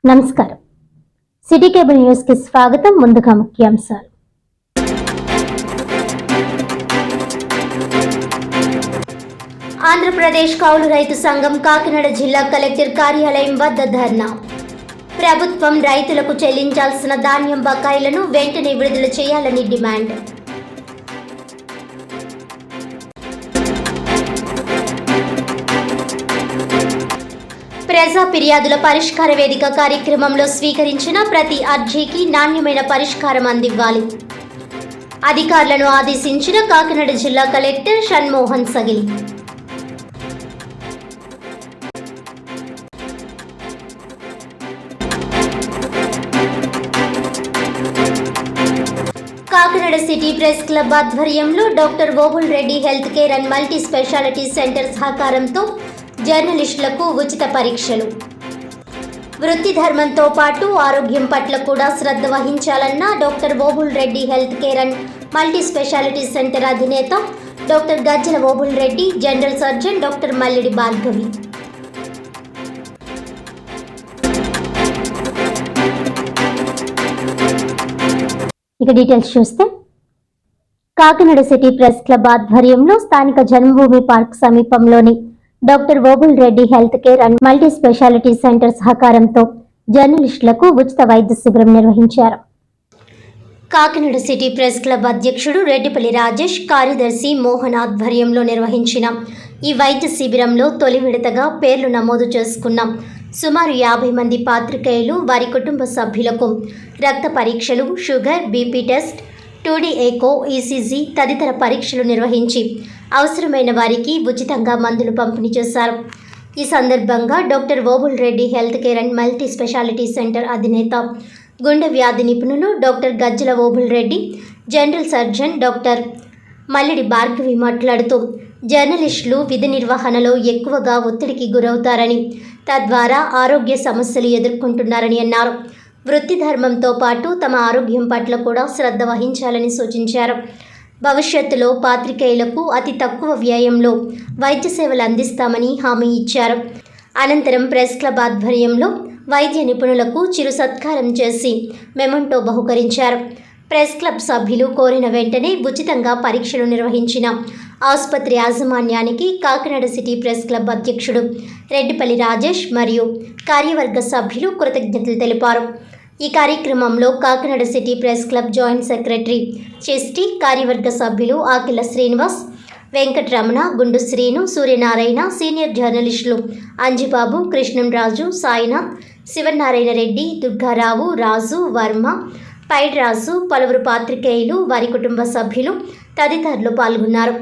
నమస్కారం. City cable news కి స్వాగతం. ముందుగా ముఖ్యాంశాలు. ఆంధ్రప్రదేశ్ కౌలు రైతు సంఘం కాకినాడ జిల్లా కలెక్టర్ కార్యాలయం వద్ద ధర్నా. ప్రభుత్వం రైతులకు చెల్లించాల్సిన ధాన్యం బకాయిలను వెంటనే విడుదల చేయాలని డిమాండ్. ప్రజా ఫిర్యాదుల పరిష్కార వేదిక కార్యక్రమంలో స్వీకరించిన ప్రతి అర్జీకి నాణ్యమైన పరిష్కారం అందివ్వాలి. అధికారులను ఆదేశించిన కాకినాడ జిల్లా collector Shanmohan Sagili. Kakinada city press club ఆధ్వర్యంలో doctor Obul Reddy health care and multi speciality centre సహకారంతో జర్నలిస్టులకు ఉచిత పరీక్షలు. వృత్తి ధర్మంతో పాటు ఆరోగ్యం పట్ల కూడా శ్రద్ధ వహించాలన్న doctor Obul Reddy health care and multi speciality centre అధినేత doctor Gajjala Obul Reddy, general surgeon doctor Mallidi Bhargavi. ఇక డీటెయిల్స్ చూస్తే, కాకినాడ సిటీ ప్రెస్ క్లబ్ ఆధ్వర్యంలో స్థానిక జన్మభూమి పార్క్ సమీపంలోని doctor Obul Reddy health care and multi speciality centre సహకారంతో జర్నలిస్టులకు ఉచిత వైద్య శిబిరం నిర్వహించారు. కాకినాడ సిటీ ప్రెస్ క్లబ్ అధ్యక్షుడు రెడ్డిపల్లి రాజేష్, కార్యదర్శి మోహన్ ఆధ్వర్యంలో నిర్వహించిన ఈ వైద్య శిబిరంలో తొలి విడతగా పేర్లు నమోదు చేసుకున్న సుమారు 50 మంది పాత్రికేయులు, వారి కుటుంబ సభ్యులకు రక్త పరీక్షలు, sugar, BP test, 2D echo, ECG తదితర పరీక్షలు నిర్వహించి అవసరమైన వారికి ఉచితంగా మందులు పంపిణీ చేశారు. ఈ సందర్భంగా doctor Obul Reddy health care and multi speciality centre అధినేత, గుండె వ్యాధి నిపుణులు doctor Gajjala Obul Reddy, general surgeon doctor Mallidi Bhargavi మాట్లాడుతూ, జర్నలిస్టులు విధి నిర్వహణలో ఎక్కువగా ఒత్తిడికి గురవుతారని, తద్వారా ఆరోగ్య సమస్యలు ఎదుర్కొంటున్నారని అన్నారు. వృత్తి ధర్మంతో పాటు తమ ఆరోగ్యం పట్ల కూడా శ్రద్ధ వహించాలని సూచించారు. భవిష్యత్తులో పాత్రికేయులకు అతి తక్కువ వ్యయంలో వైద్య సేవలు అందిస్తామని హామీ ఇచ్చారు. అనంతరం ప్రెస్ క్లబ్ ఆధ్వర్యంలో వైద్య నిపుణులకు చిరు సత్కారం చేసి మెమంటో బహుకరించారు. ప్రెస్ క్లబ్ సభ్యులు కోరిన వెంటనే ఉచితంగా పరీక్షలు నిర్వహించిన ఆసుపత్రి యాజమాన్యానికి కాకినాడ సిటీ ప్రెస్ క్లబ్ అధ్యక్షుడు రెడ్డిపల్లి రాజేష్ మరియు కార్యవర్గ సభ్యులు కృతజ్ఞతలు తెలిపారు. ఈ కార్యక్రమంలో Kakinada city press club joint secretary Chesti, కార్యవర్గ సభ్యులు ఆకిల శ్రీనివాస్, వెంకటరమణ, గుండు శ్రీను, సూర్యనారాయణ, సీనియర్ జర్నలిస్టులు అంజిబాబు, కృష్ణంరాజు, సాయినాథ్, శివనారాయణ రెడ్డి, దుర్గారావు, రాజు, వర్మ, పైడ్రాజు, పలువురు పాత్రికేయులు, వారి కుటుంబ సభ్యులు తదితరులు పాల్గొన్నారు.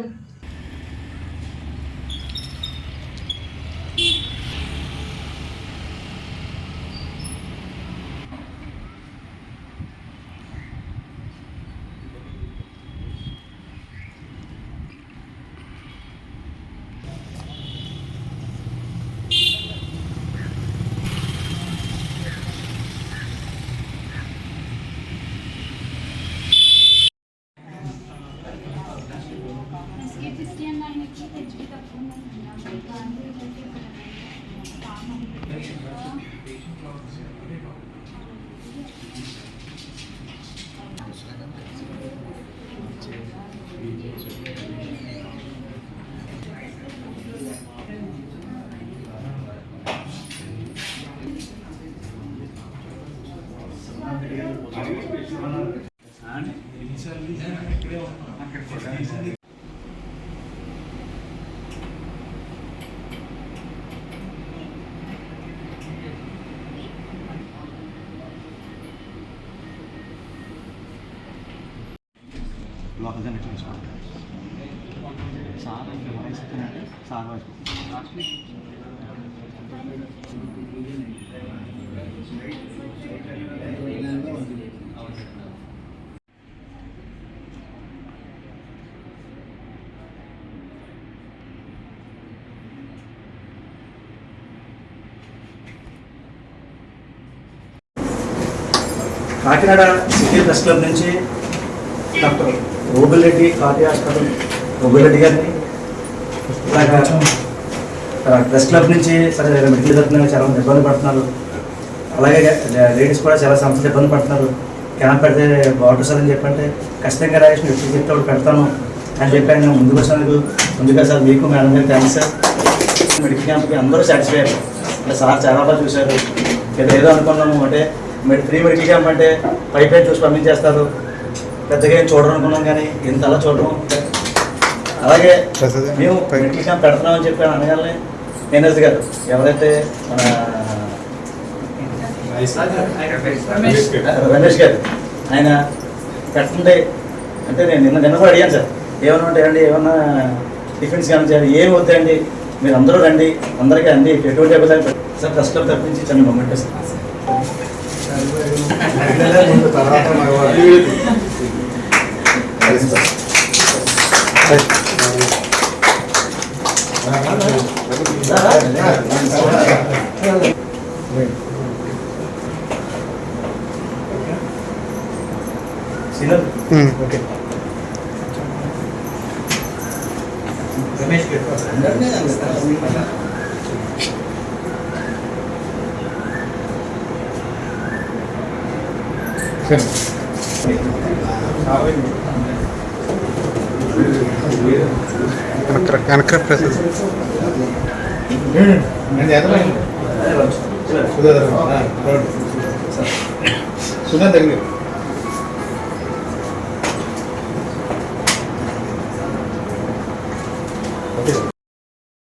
కాకినాడ సిటీ ప్రెస్ క్లబ్ నుంచి doctor Obul Reddy Cardia hospital Obul Reddy గారిని, ప్రెస్ క్లబ్ నుంచి సరే మెడికల్ తరఫున చాలా ఇబ్బంది పడుతున్నారు, అలాగే లేడీస్ కూడా చాలా సమస్యలు ఇబ్బంది పడుతున్నారు. క్యాంప్ పెడితే బాగుంటుంది సార్ అని చెప్పంటే ఖచ్చితంగా రాజేష్ ఎప్పుడు చెప్తే అప్పుడు పెడతాను అని చెప్పి ఆయన ముందుకు వచ్చినందుకు ముందుగా సార్ మీకు మేడం గారు థ్యాంక్స్ సార్. మెడికల్ క్యాంప్కి అందరూ సాటిస్ఫై అయ్యారు. అంటే సార్ చాలా బాగా చూశారు. ఏదో అనుకున్నాము అంటే ఫ్రీ మెడికల్ క్యాంప్ అంటే పైప్ చూసి పంపించేస్తారు, పెద్దగా ఏం చూడరు అనుకున్నాం, కానీ ఇంత అలా చూడడం. అలాగే మేము మెడికల్ క్యాంప్ పెడుతున్నామని చెప్పి అనగానే మేనేజర్ గారు ఎవరైతే మన రమేష్ గారు ఆయన పెట్టండి అంటే నేను నిన్న కూడా అడిగాను సార్, ఏమన్నా ఉంటాయండి, ఏమన్నా టిఫిన్స్ కానీ చేయాలి, ఏమి వద్దండి, మీరు అందరూ రండి, అందరికీ అండి ఎటువంటి ఇబ్బంది సార్. ప్రెస్ క్లబ్ తప్పించి చిన్న మొమెంట్ సార్. ఓకే రమేష్ సుగంధ